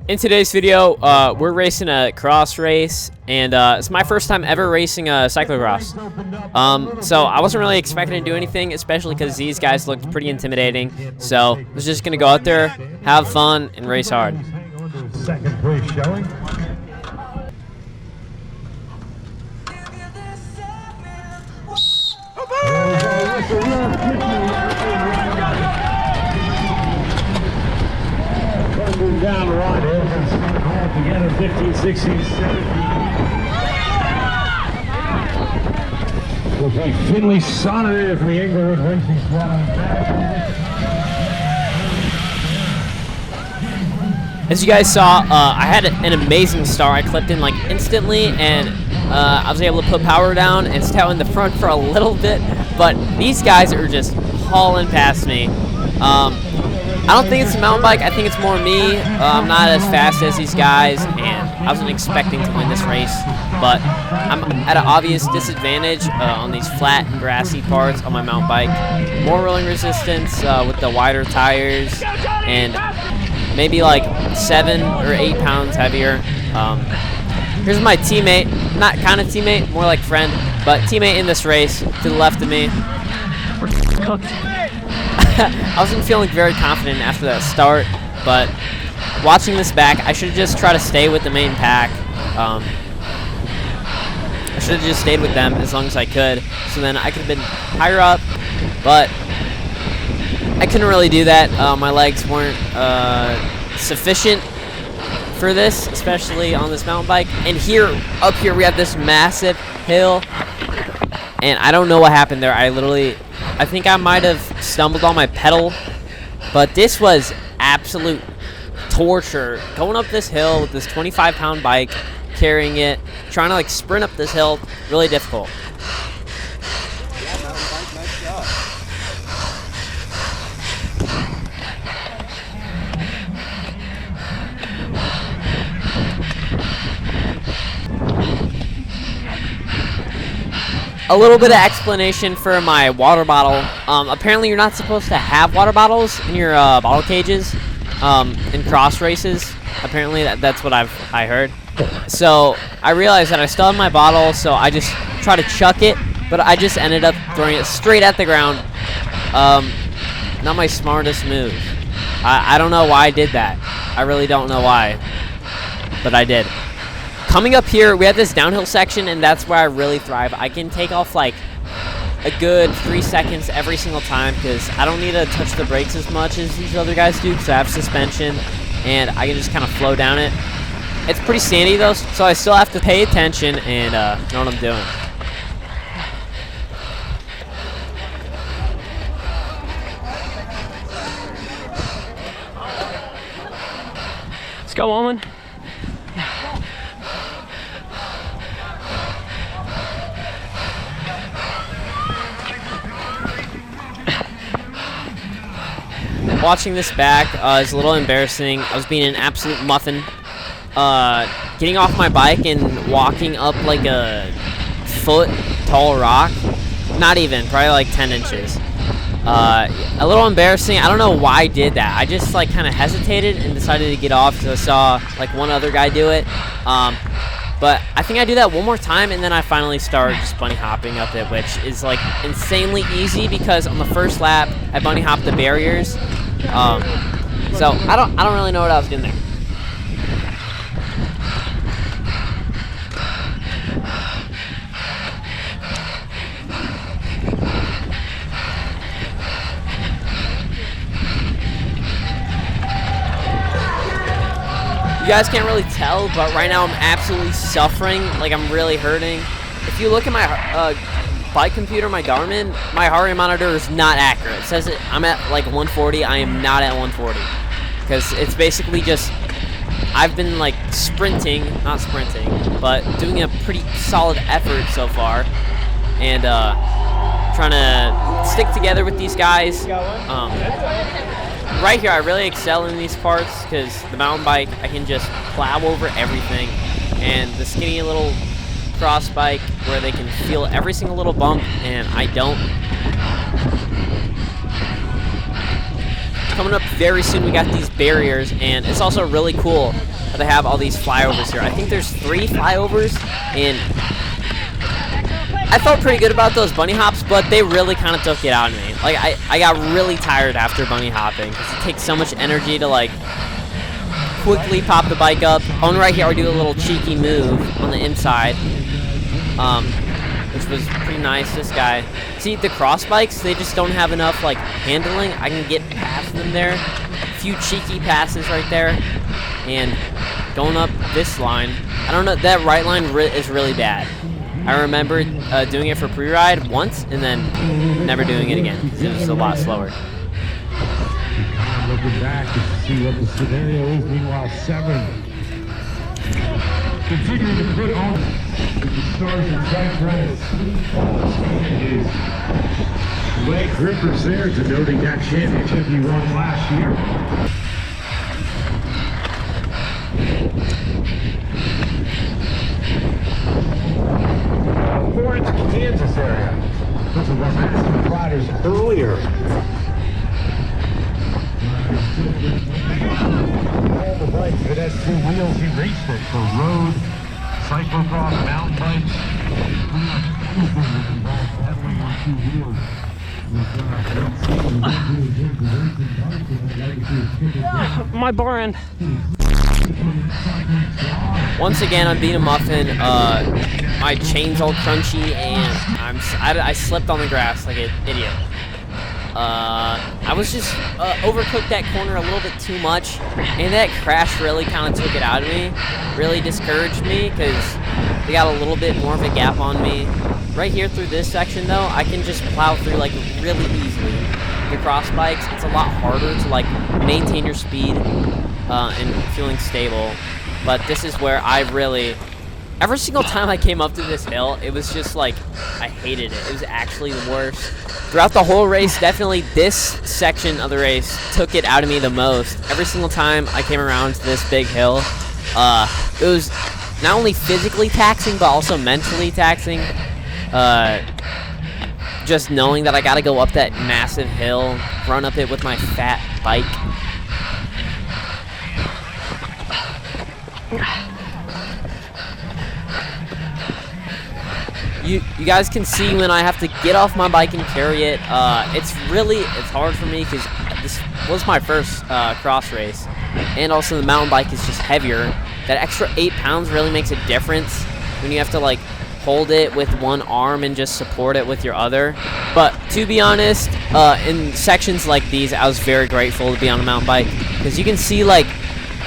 In today's video, we're racing a cross race, and it's my first time ever racing a cyclocross. So I wasn't really expecting to do anything, especially because these guys looked pretty intimidating. So I was just gonna go out there, have fun, and race hard. Second place showing. Down the line, all together 15, 16, 17. Looks like Finley Sonnet from the Inglewood Racing Squad on back. As you guys saw, I had an amazing start. I clipped in like instantly, and I was able to put power down and stay out in the front for a little bit. But these guys are just hauling past me. I don't think it's a mountain bike. I think it's more me. I'm not as fast as these guys, and I wasn't expecting to win this race. But I'm at an obvious disadvantage on these flat and grassy parts on my mountain bike. More rolling resistance with the wider tires, and maybe like 7 or 8 pounds heavier. Here's my teammate, not kind of teammate, more like friend, but teammate in this race to the left of me. We're cooked. I wasn't feeling very confident after that start, but watching this back, I should have just tried to stay with the main pack. I should have just stayed with them as long as I could, so then I could have been higher up, but I couldn't really do that. My legs weren't sufficient for this, especially on this mountain bike. And up here, we have this massive hill, and I don't know what happened there. I think I might have stumbled on my pedal, but this was absolute torture. Going up this hill with this 25-pound bike, carrying it, trying to like sprint up this hill, really difficult. A little bit of explanation for my water bottle. Apparently you're not supposed to have water bottles in your bottle cages in cross races. Apparently that's what I heard. So I realized that I still had my bottle, so I just tried to chuck it, but I just ended up throwing it straight at the ground. Not my smartest move. I don't know why I did that. I really don't know why, but I did. Coming up here, we have this downhill section, and that's where I really thrive. I can take off like a good 3 seconds every single time because I don't need to touch the brakes as much as these other guys do because I have suspension, and I can just kind of flow down it. It's pretty sandy though, so I still have to pay attention and know what I'm doing. Let's go, Owen. Watching this back is a little embarrassing. I was being an absolute muffin. Getting off my bike and walking up like a foot tall rock. Not even, probably like 10 inches. A little embarrassing. I don't know why I did that. I just like kind of hesitated and decided to get off because I saw like one other guy do it. But I think I do that one more time, and then I finally start just bunny hopping up it, which is like insanely easy because on the first lap I bunny hopped the barriers. So I don't really know what I was doing there. You guys can't really tell, but right now I'm absolutely suffering. Like I'm really hurting. If you look at my bike computer, my Garmin, my heart rate monitor is not accurate. It says I'm at like 140. I am not at 140 because it's basically just I've been like not sprinting, but doing a pretty solid effort so far, and trying to stick together with these guys. Right here, I really excel in these parts because the mountain bike, I can just plow over everything, and the skinny little cross bike where they can feel every single little bump, and I don't. coming up very soon, we got these barriers, and it's also really cool that they have all these flyovers here. I think there's 3 flyovers, and I felt pretty good about those bunny hops, but they really kind of took it out of me. Like, I got really tired after bunny hopping, because it takes so much energy to, like, quickly pop the bike up. On right here, I do a little cheeky move on the inside, which was pretty nice. This guy. See, the cross bikes, they just don't have enough, like, handling. I can get past them there. A few cheeky passes right there. And going up this line. I don't know, that right line is really bad. I remember doing it for pre-ride once and then never doing it again because it was a lot slower. Looking back to see what the scenario is. Meanwhile, 7 continuing to put on the stars and Cyclocross. Blake Grippers there denoting that championship he won last year. Florence, Kansas area. This is our master riders earlier. All the bikes that had 2 wheels, he raced it for road, cyclocross, mountain bikes. Pedaling on 2 wheels. My bar end. Once again, I'm being a muffin. My chain's all crunchy, and I slipped on the grass like an idiot. I was just overcooked that corner a little bit too much, and that crash really kind of took it out of me. Really discouraged me because they got a little bit more of a gap on me. Right here through this section, though, I can just plow through like really easily. The cross bikes, it's a lot harder to like maintain your speed and feeling stable. But this is where I really, every single time I came up to this hill, it was just like, I hated it. It was actually the worst. Throughout the whole race, definitely this section of the race took it out of me the most. Every single time I came around to this big hill, it was not only physically taxing, but also mentally taxing. Just knowing that I gotta go up that massive hill, run up it with my fat bike. You guys can see when I have to get off my bike and carry it. It's hard for me because this was my first cross race, and also the mountain bike is just heavier. That extra 8 pounds really makes a difference when you have to like hold it with one arm and just support it with your other. But to be honest, in sections like these, I was very grateful to be on a mountain bike because you can see like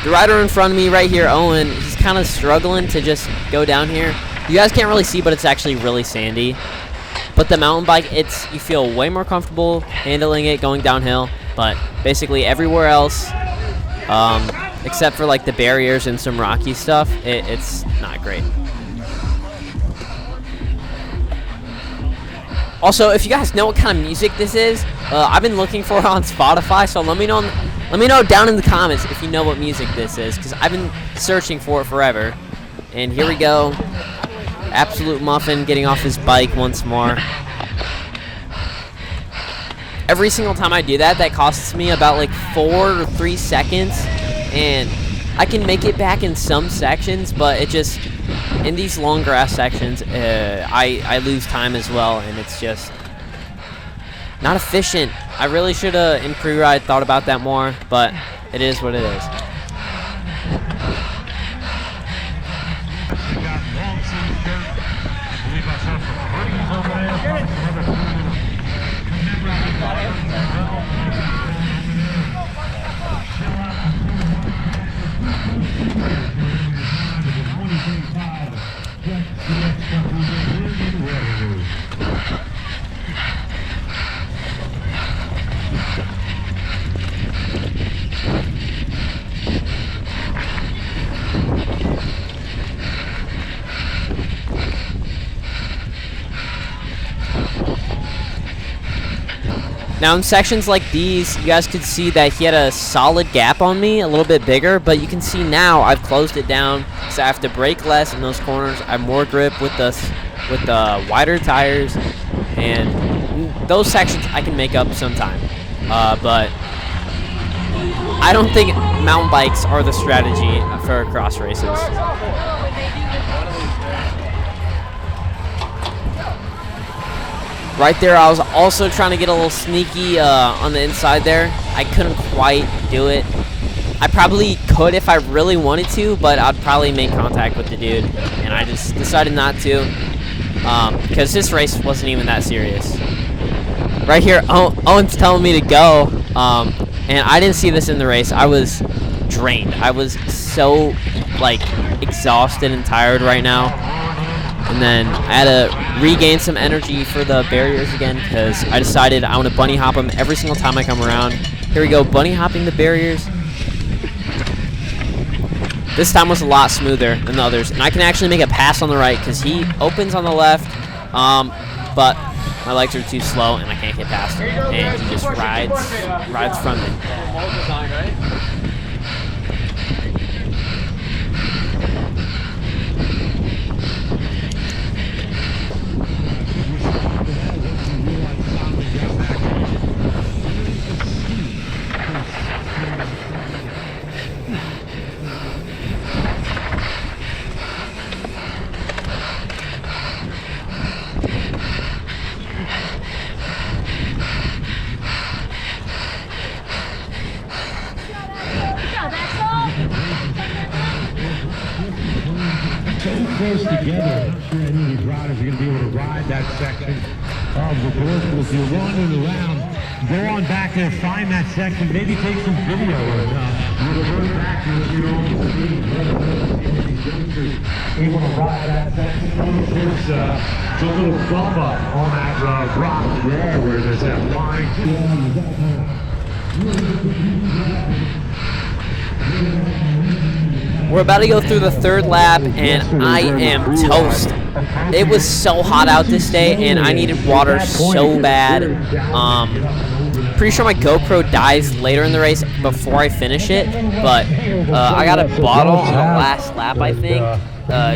the rider in front of me right here, Owen. He's kind of struggling to just go down here. You guys can't really see, but it's actually really sandy. But the mountain bike, you feel way more comfortable handling it going downhill. But basically everywhere else, except for like the barriers and some rocky stuff, it's not great. Also, if you guys know what kind of music this is, I've been looking for it on Spotify, so let me know down in the comments if you know what music this is, because I've been searching for it forever. And here we go. Absolute muffin getting off his bike once more. Every single time I do that, that costs me about like 4 or 3 seconds, and I can make it back in some sections, but it just, in these long grass sections, I lose time as well, and it's just not efficient. I really should have, in pre-ride, thought about that more, but it is what it is. Now in sections like these, you guys could see that he had a solid gap on me, a little bit bigger, but you can see now I've closed it down, so I have to brake less in those corners. I have more grip with the wider tires, and those sections I can make up sometime. But I don't think mountain bikes are the strategy for cross races. Right there, I was also trying to get a little sneaky on the inside there. I couldn't quite do it. I probably could if I really wanted to, but I'd probably make contact with the dude, and I just decided not to because this race wasn't even that serious. Right here, Owen's telling me to go, and I didn't see this in the race. I was drained. I was so like exhausted and tired right now, and then I had to regain some energy for the barriers again because I decided I want to bunny hop them every single time I come around. Here we go, bunny hopping the barriers. This time was a lot smoother than the others, and I can actually make a pass on the right because he opens on the left, but my legs are too slow and I can't get past him, and he just rides from me. Close together. I'm not sure any of these riders are going to be able to ride that section of the course, but if you're running around, go on back there, find that section, maybe take some video and you'll revert back to what you're on the screen. Able to ride that section. There's a little bump up on that rock there where there's that line. We're about to go through the third lap, and I am toast. It was so hot out this day, and I needed water so bad. Pretty sure my GoPro dies later in the race before I finish it, but I got a bottle on the last lap, I think,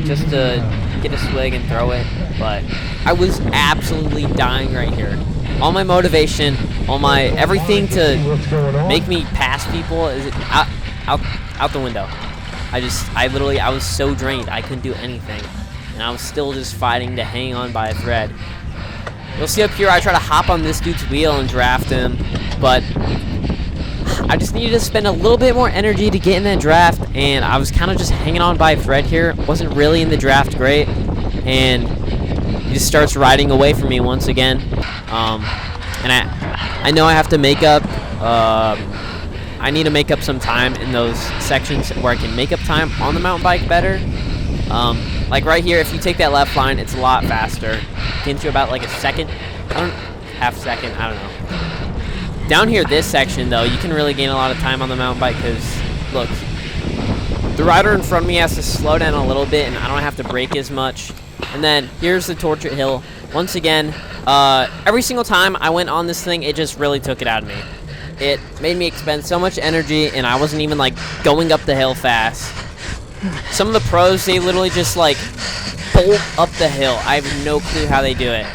just to get a swig and throw it. But I was absolutely dying right here. All my motivation, all my everything to make me pass people is out the window. I was so drained, I couldn't do anything. And I was still just fighting to hang on by a thread. You'll see up here, I try to hop on this dude's wheel and draft him, but I just needed to spend a little bit more energy to get in that draft, and I was kind of just hanging on by a thread here. Wasn't really in the draft great, and he just starts riding away from me once again. And I know I have to make up, I need to make up some time in those sections where I can make up time on the mountain bike better. Like right here, if you take that left line, it's a lot faster. Get you about like a second, half second, I don't know. Down here, this section though, you can really gain a lot of time on the mountain bike because, look, the rider in front of me has to slow down a little bit and I don't have to brake as much. And then here's the Torture Hill. Once again, every single time I went on this thing, it just really took it out of me. It made me expend so much energy, and I wasn't even like going up the hill fast. Some of the pros, they literally just like bolt up the hill. I have no clue how they do it.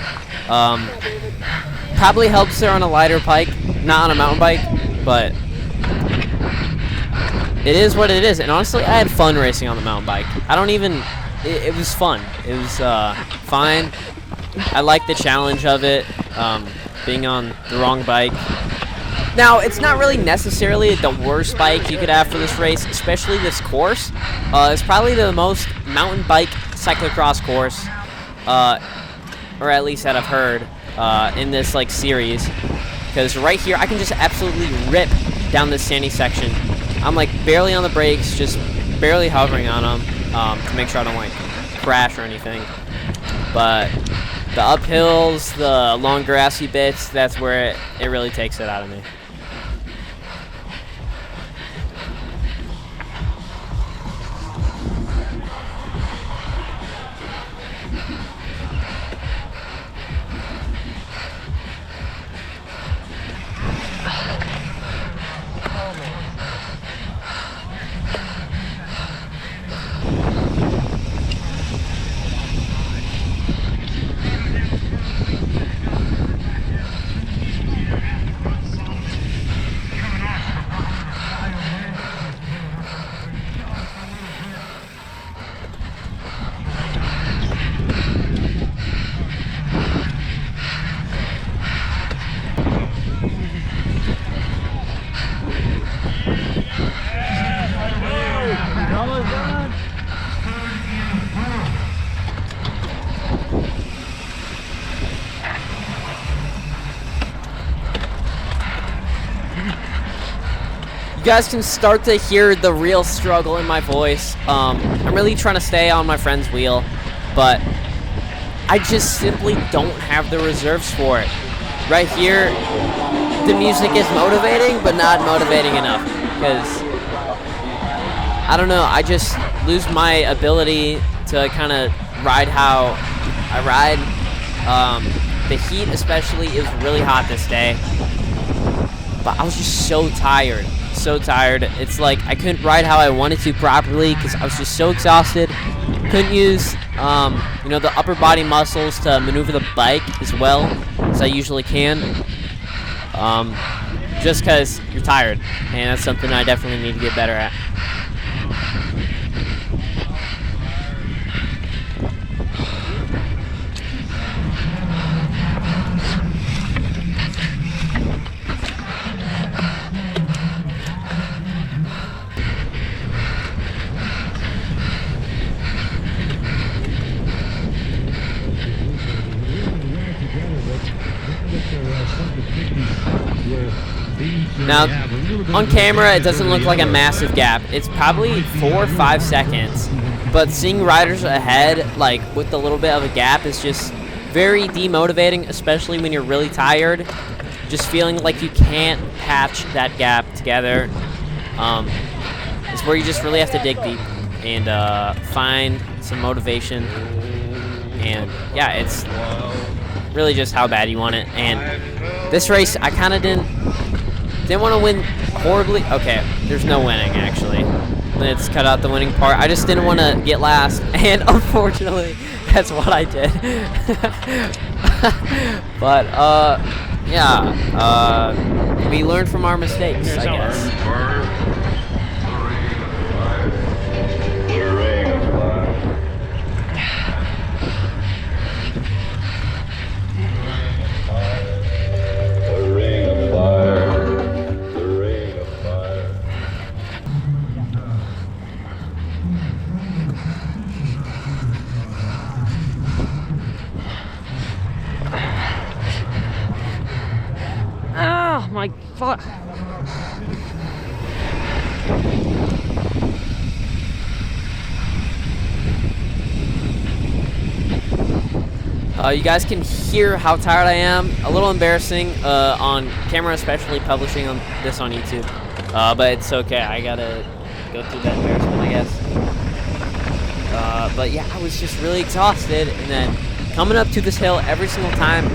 Probably helps they're on a lighter bike, not on a mountain bike, but it is what it is. And honestly, I had fun racing on the mountain bike. It was fun. It was fine. I like the challenge of it, being on the wrong bike. Now, it's not really necessarily the worst bike you could have for this race, especially this course. It's probably the most mountain bike cyclocross course, or at least that I've heard, in this like series. Because right here, I can just absolutely rip down this sandy section. I'm like barely on the brakes, just barely hovering on them to make sure I don't like crash or anything. But the uphills, the long grassy bits, that's where it really takes it out of me. You guys can start to hear the real struggle in my voice. I'm really trying to stay on my friend's wheel, but I just simply don't have the reserves for it. Right here, the music is motivating, but not motivating enough, because I don't know, I just lose my ability to kind of ride how I ride. The heat especially is really hot this day, but I was just so tired. It's like I couldn't ride how I wanted to properly because I was just so exhausted. Couldn't use the upper body muscles to maneuver the bike as well as I usually can, just because you're tired, and that's something I definitely need to get better at. Now, on camera, it doesn't look like a massive gap. It's probably 4 or 5 seconds. But seeing riders ahead, like, with a little bit of a gap is just very demotivating, especially when you're really tired. Just feeling like you can't patch that gap together. It's where you just really have to dig deep and find some motivation. And, yeah, it's really just how bad you want it. And this race, I kind of didn't want to win horribly. Okay, there's no winning, actually. Let's cut out the winning part. I just didn't want to get last, and unfortunately, that's what I did. But, yeah, we learned from our mistakes, I guess. Oh my fuck. You guys can hear how tired I am. A little embarrassing on camera, especially publishing this on YouTube. But it's okay. I gotta go through that embarrassment, I guess. But yeah, I was just really exhausted, and then coming up to this hill every single time,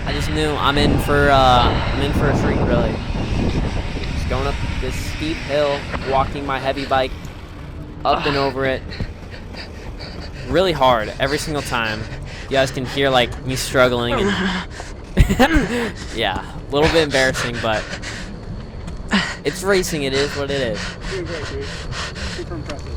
I just knew I'm in for a treat, really. Just going up this steep hill, walking my heavy bike up and over it, really hard every single time. You guys can hear like me struggling, and yeah, a little bit embarrassing, but it's racing. It is what it is. Doing great, dude. Super impressive.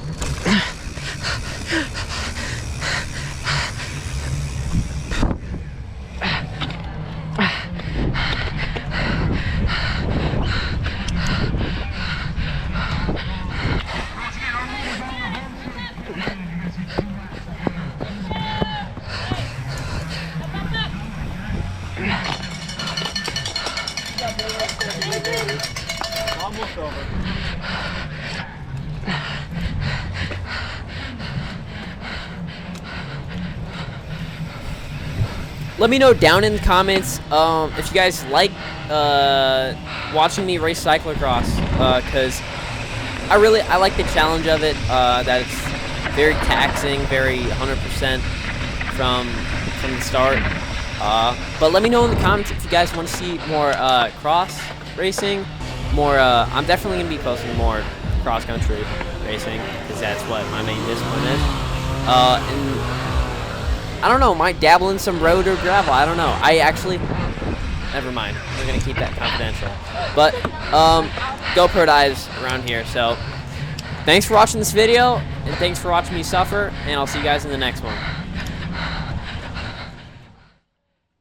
Almost over. Let me know down in the comments if you guys like watching me race cyclocross, because I like the challenge of it. That it's very taxing, very 100% from the start. But let me know in the comments if you guys want to see more cross racing. More, I'm definitely gonna be posting more cross country racing because that's what my main discipline is. And I don't know, might dabble in some road or gravel. I don't know. I actually, never mind. We're gonna keep that confidential. But GoPro dies around here. So thanks for watching this video, and thanks for watching me suffer. And I'll see you guys in the next one.